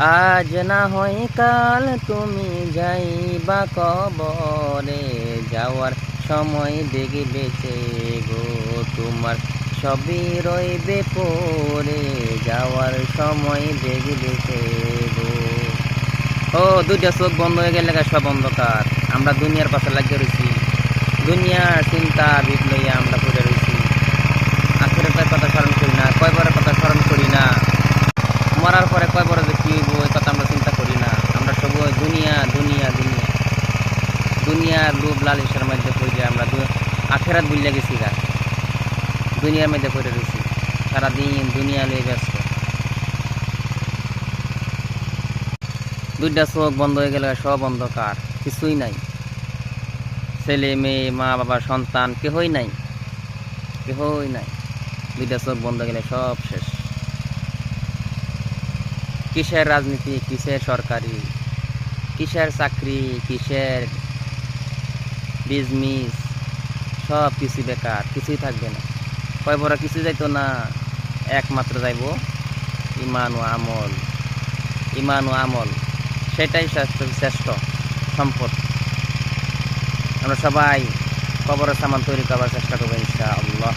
আজ না হয় কাল তুমি যাইবা কবরে, যাওয়ার সময় দেখবে সে গো তোমার সবই রইবে পড়ে, যাওয়ার সময় দেখবে সে গো। ও দুইটা চোখ বন্ধ হয়ে গেলে সব অন্ধকার। আমরা দুনিয়ার পাশে লাগিয়ে রয়েছি, দুনিয়ার চিন্তা ভিত লইয়া আমরা পড়ে রয়েছি। আখেরাতের কথা স্মরণ করি না, কয়বারের কথা স্মরণ করি না, মরার পরে কয়বার যে কি হইব এই কথা আমরা চিন্তা করি না। আমরা সবাই দুনিয়া দুনিয়া দুনিয়া দুনিয়ার লোভ লালিশের মধ্যে পড়ে আমরা আখেরাত ভুলিয়া গেছি গা, দুনিয়ার মধ্যে পড়ে রয়েছি, সারাদিন দুনিয়া লয়ে ব্যস্ত। দুইটা চোখ বন্ধ হয়ে গেলে সব অন্ধকার, কিছুই নাই। ছেলে মেয়ে মা বাবা সন্তান কেহই নাই, কেহই নাই। দুইটা চোখ বন্ধ হয়ে গেলে সব শেষ। কিসের রাজনীতি, কিসের সরকারি, কিসের চাকরি, কিসের বিজনেস, সব কিছু বেকার, কিছুই থাকবে না। কয় বড় কিছু যাইতো না, একমাত্র যাইব ইমান ও আমল। ইমান ও আমল সেটাই শ্রেষ্ঠ সম্পদ। আমরা সবাই কবরের সামান তৈরি করার চেষ্টা করবো ইনশাআল্লাহ।